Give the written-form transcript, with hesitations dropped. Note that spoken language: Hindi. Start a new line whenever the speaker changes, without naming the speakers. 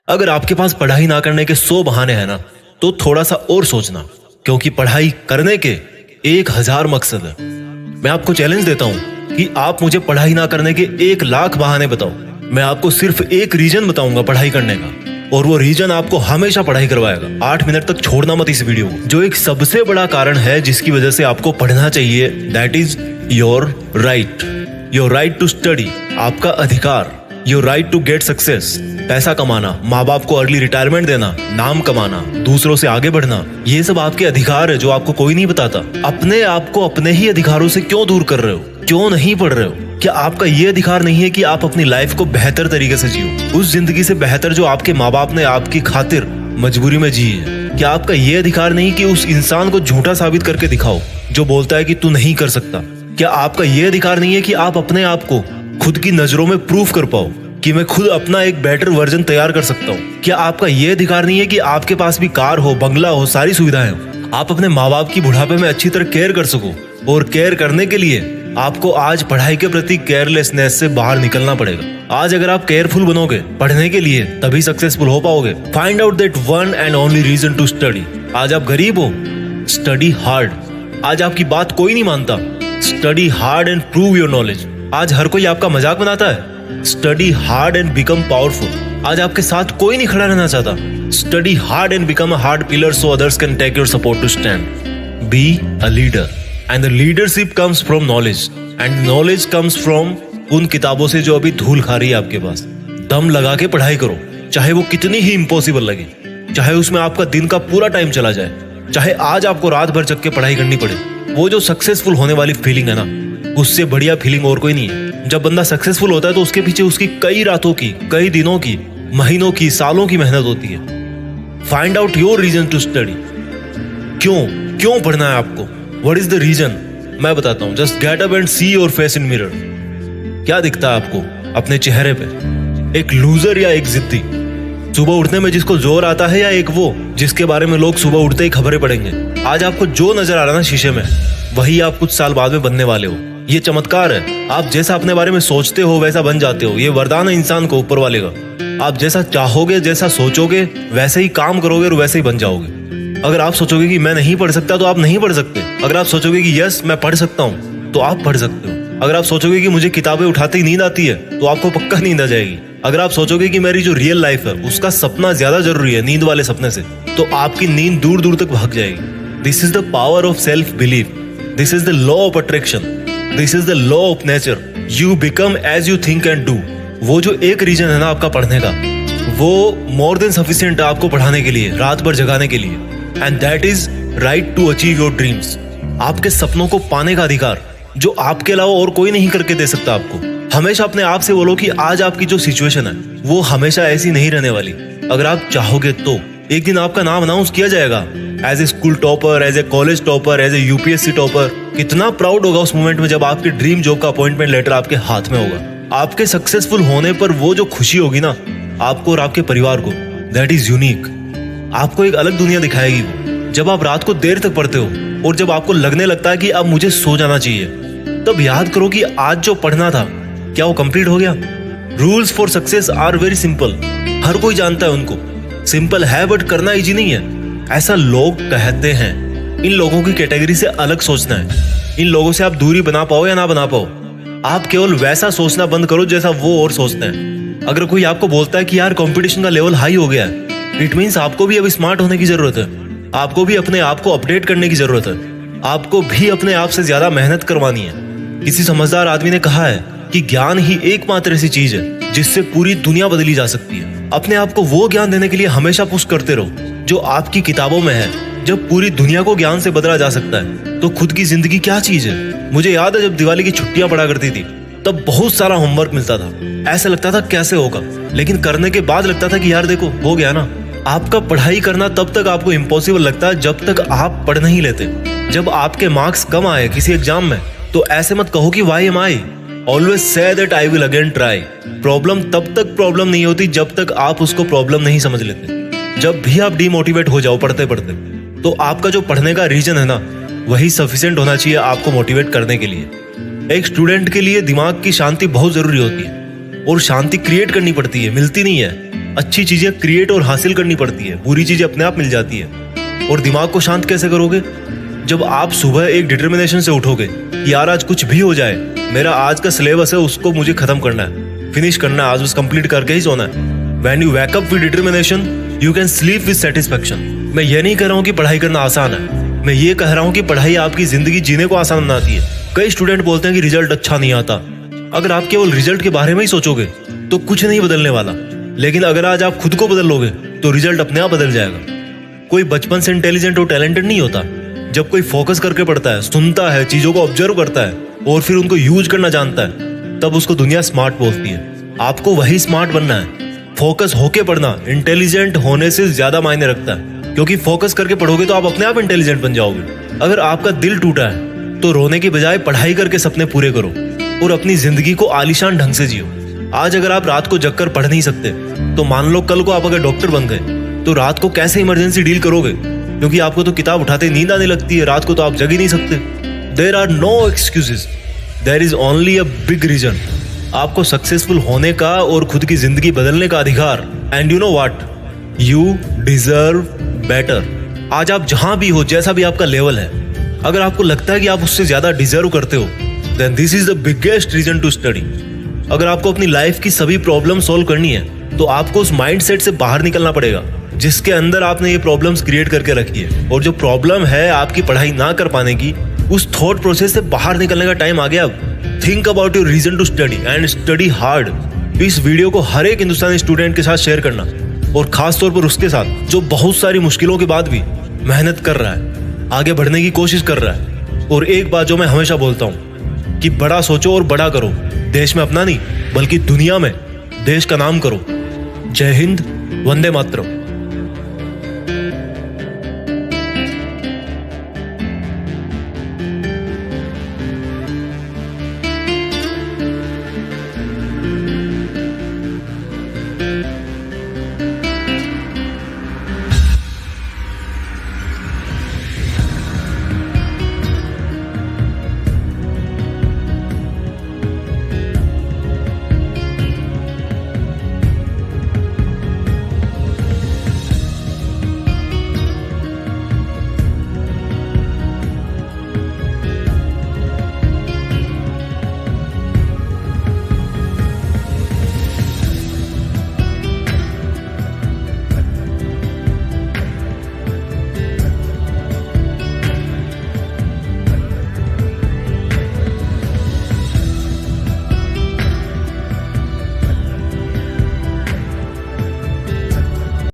अगर आपके पास पढ़ाई ना करने के 100 बहाने हैं ना, तो थोड़ा सा और सोचना, क्योंकि पढ़ाई करने के 1000 मकसद है। मैं आपको चैलेंज देता हूं कि आप मुझे पढ़ाई ना करने के 1 लाख बहाने बताओ। मैं आपको सिर्फ एक रीजन बताऊंगा पढ़ाई करने का, और वो रीजन आपको हमेशा पढ़ाई करवाएगा। 8 मिनट तक छोड़ना मत इस वीडियो को। जो एक सबसे बड़ा कारण है जिसकी वजह से आपको पढ़ना चाहिए, that is your right to study. आपका अधिकार, your right to get success. पैसा कमाना, माँ बाप को अर्ली रिटायरमेंट देना, नाम कमाना, दूसरों से आगे बढ़ना, ये सब आपके अधिकार है जो आपको कोई नहीं बताता। अपने आप को अपने ही अधिकारों से क्यों दूर कर रहे हो? क्यों नहीं पढ़ रहे हो? क्या आपका ये अधिकार नहीं है कि आप अपनी लाइफ को बेहतर तरीके से जियो, उस जिंदगी से बेहतर जो आपके माँ बाप ने आपकी खातिर मजबूरी में जी है? क्या आपका ये अधिकार नहीं कि उस इंसान को झूठा साबित करके दिखाओ जो बोलता है कि तू नहीं कर सकता? क्या आपका ये अधिकार नहीं है कि आप अपने आप को खुद की नजरों में प्रूफ कर पाओ कि मैं खुद अपना एक बेटर वर्जन तैयार कर सकता हूँ? क्या आपका ये अधिकार नहीं है कि आपके पास भी कार हो, बंगला हो, सारी सुविधाएं हो, आप अपने माँ बाप की बुढ़ापे में अच्छी तरह केयर कर सको? और केयर करने के लिए आपको आज पढ़ाई के प्रति केयरलेसनेस से बाहर निकलना पड़ेगा। आज अगर आप केयरफुल बनोगे पढ़ने के लिए, तभी सक्सेसफुल हो पाओगे। Find out that one and only reason to study. आज आप गरीब हो, स्टडी हार्ड। आज आपकी बात कोई नहीं मानता, study hard and prove your knowledge. आज हर कोई आपका मजाक बनाता है, study hard and become powerful. आज आपके साथ कोई नहीं खड़ा रहना चाहता, study hard and become a hard pillar so others can take your support to stand. Be a leader and the leadership comes from knowledge and knowledge comes from उन किताबों से जो अभी धूल खा रही है आपके पास। दम लगा के पढ़ाई करो, चाहे वो कितनी ही इम्पॉसिबल लगे, चाहे उसमें आपका दिन का पूरा टाइम चला जाए, चाहे आज आपको रात भर जग के पढ़ाई करनी पड़े। वो जो सक्सेसफुल होने वाली फीलिंग है ना, उससे बढ़िया फीलिंग और कोई नहीं है। जब बंदा सक्सेसफुल होता है तो उसके पीछे उसकी कई रातों की, कई दिनों की, महीनों की, सालों की मेहनत होती है। Find out your reason to study. क्यों पढ़ना है आपको? What is the reason? मैं बताता हूं। Just get up and see your face in mirror. क्या दिखता है आपको अपने चेहरे पे? एक लूजर या एक जिद्दी? सुबह उठने में जिसको जोर आता है, या एक वो जिसके बारे में लोग सुबह उठते ही खबरें पढ़ेंगे? आज आपको जो नजर आ रहा है ना शीशे में, वही आप कुछ साल बाद में बनने वाले हो। ये चमत्कार है। आप जैसा अपने बारे में सोचते हो वैसा बन जाते हो। ये वरदान है इंसान को ऊपर वाले का। आप जैसा चाहोगे, जैसा सोचोगे, वैसे ही काम करोगे और वैसे ही बन जाओगे। अगर आप सोचोगे कि मैं नहीं पढ़ सकता, तो आप नहीं पढ़ सकते। अगर आप सोचोगे कि यस मैं पढ़ सकता हूँ, तो आप पढ़ सकते हो। अगर आप सोचोगे कि मुझे किताबें उठाते ही नींद आती है, तो आपको पक्का नींद आ जाएगी। अगर आप सोचोगे कि मेरी जो रियल लाइफ है उसका सपना ज्यादा जरूरी है नींद वाले सपने से, तो आपकी नींद दूर दूर तक भाग जाएगी। This is the power of self belief. This is the law of attraction. This is the law of nature. You become as you think and do. वो जो एक रीजन है ना आपका पढ़ने का, वो मोर देन सफिशिएंट है आपको पढ़ाने के लिए, रात भर जगाने के लिए। And that is right to achieve your dreams. आपके सपनों को पाने का अधिकार जो आपके अलावा और कोई नहीं करके दे सकता आपको। हमेशा अपने आप से बोलो कि आज आपकी जो सिचुएशन है वो हमेशा ऐसी नहीं रहने वाली। अगर आप चाहोगे तो एक दिन आपका नाम अनाउंस किया जाएगा as a school topper, as a college topper, as a UPSC topper. कितना प्राउड होगा उस मोमेंट में जब आपके ड्रीम जॉब का अपॉइंटमेंट लेटर आपके हाथ में होगा। आपके सक्सेसफुल होने पर वो जो खुशी होगी ना आपको और आपके परिवार को, दैट इज यूनिक। आपको एक अलग दुनिया दिखाएगी वो। जब आप रात को देर तक पढ़ते हो और जब आपको लगने लगता है कि अब मुझे सो जाना चाहिए, तब याद करो कि आज जो पढ़ना था क्या वो कंप्लीट हो गया? Rules for success are very simple. हर कोई जानता है उनको। सिंपल है बट करना इजी नहीं है, ऐसा लोग कहते हैं। इन लोगों की कैटेगरी से अलग सोचना है। इन लोगों से आप दूरी बना पाओ या ना बना पाओ, आप केवल वैसा सोचना बंद करो जैसा वो और सोचते हैं। अगर कोई आपको बोलता है कि यार कंपटीशन का लेवल हाई हो गया है, इट मीन्स आपको भी अब स्मार्ट होने की जरूरत है। आपको भी अपने आप को अपडेट करने की जरूरत है। आपको भी अपने आप से ज्यादा मेहनत करवानी है। किसी समझदार आदमी ने कहा है कि ज्ञान ही एकमात्र ऐसी चीज है जिससे पूरी दुनिया बदली जा सकती है। अपने आप को वो ज्ञान देने के लिए हमेशा पुश करते रहो जो आपकी किताबों में है। जब पूरी दुनिया को ज्ञान से बदला जा सकता है तो खुद की जिंदगी क्या चीज है? मुझे याद है जब दिवाली की छुट्टियां पड़ा करती थी, तब बहुत सारा होमवर्क मिलता था। ऐसा लगता था कैसे होगा, लेकिन करने के बाद लगता था कि यार देखो हो गया ना। आपका पढ़ाई करना तब तक आपको इम्पॉसिबल लगता है जब तक आप पढ़ नहीं लेते। जब आपके मार्क्स कम आए किसी एग्जाम में, तो ऐसे मत कहो कि why am I. Always say that I will again try. Problem तब तक प्रॉब्लम नहीं होती जब तक आप उसको प्रॉब्लम नहीं समझ लेते। जब भी आप डिमोटिवेट हो जाओ पढ़ते पढ़ते, तो आपका जो पढ़ने का रीजन है ना, वही सफिशिएंट होना चाहिए आपको मोटिवेट करने के लिए। एक स्टूडेंट के लिए दिमाग की शांति बहुत जरूरी होती है, और शांति क्रिएट करनी पड़ती है, मिलती नहीं है। अच्छी चीजें क्रिएट और हासिल करनी पड़ती है, बुरी चीजें अपने आप मिल जाती है। और दिमाग को शांत कैसे करोगे? जब आप सुबह एक डिटर्मिनेशन से उठोगे कि यार आज कुछ भी हो जाए, मेरा आज का सिलेबस है उसको मुझे खत्म करना है, फिनिश करना है, आज बस कंप्लीट करके ही सोना है। When you wake up with determination, you can sleep with satisfaction. मैं ये नहीं कह रहा हूँ कि पढ़ाई करना आसान है, मैं ये कह रहा हूँ कि पढ़ाई आपकी जिंदगी जीने को आसान बनाती है। कई स्टूडेंट बोलते हैं कि रिजल्ट अच्छा नहीं आता। अगर आप केवल रिजल्ट के बारे में ही सोचोगे तो कुछ नहीं बदलने वाला, लेकिन अगर आज आप खुद को बदल लोगे तो रिजल्ट अपने आप बदल जाएगा। कोई बचपन से इंटेलिजेंट और टैलेंटेड नहीं होता। जब कोई फोकस करके पढ़ता है, सुनता है, चीजों को ऑब्जर्व करता है और फिर उनको यूज करना जानता है, तब उसको दुनिया स्मार्ट बोलती है। आपको वही स्मार्ट बनना है। फोकस होके पढ़ना इंटेलिजेंट होने से ज्यादा मायने रखता है, क्योंकि फोकस करके पढ़ोगे तो आप अपने आप इंटेलिजेंट बन जाओगे। अगर आपका दिल टूटा है तो रोने की बजाय पढ़ाई करके सपने पूरे करो और अपनी जिंदगी को आलीशान ढंग से जियो। आज अगर आप रात को जगकर पढ़ नहीं सकते तो मान लो कल को आप अगर डॉक्टर बन गए तो रात को कैसे इमरजेंसी डील करोगे? क्योंकि आपको तो किताब उठाते नींद आने लगती है, रात को तो आप जग ही नहीं सकते। There are no excuses, there is only a big reason. आपको सक्सेसफुल होने का और खुद की जिंदगी बदलने का अधिकार। And you know what, you deserve better. आज आप जहां भी हो, जैसा भी आपका लेवल है, अगर आपको लगता है कि आप उससे ज्यादा डिजर्व करते हो, then this is the biggest reason to study. अगर आपको अपनी लाइफ की सभी प्रॉब्लम सॉल्व करनी है तो आपको उस माइंडसेट से बाहर निकलना पड़ेगा जिसके अंदर आपने ये प्रॉब्लम्स क्रिएट करके रखी है। और जो प्रॉब्लम है आपकी पढ़ाई ना कर पाने की, उस थॉट प्रोसेस से बाहर निकलने का टाइम आ गया अब। Think about your reason to study and study hard. इस वीडियो को हर एक हिंदुस्तानी स्टूडेंट के साथ शेयर करना, और खास तौर पर उसके साथ जो बहुत सारी मुश्किलों के बाद भी मेहनत कर रहा है, आगे बढ़ने की कोशिश कर रहा है। और एक बात जो मैं हमेशा बोलता हूँ कि बड़ा सोचो और बड़ा करो। देश में अपना नहीं बल्कि दुनिया में देश का नाम करो। जय हिंद, वंदे मातरम।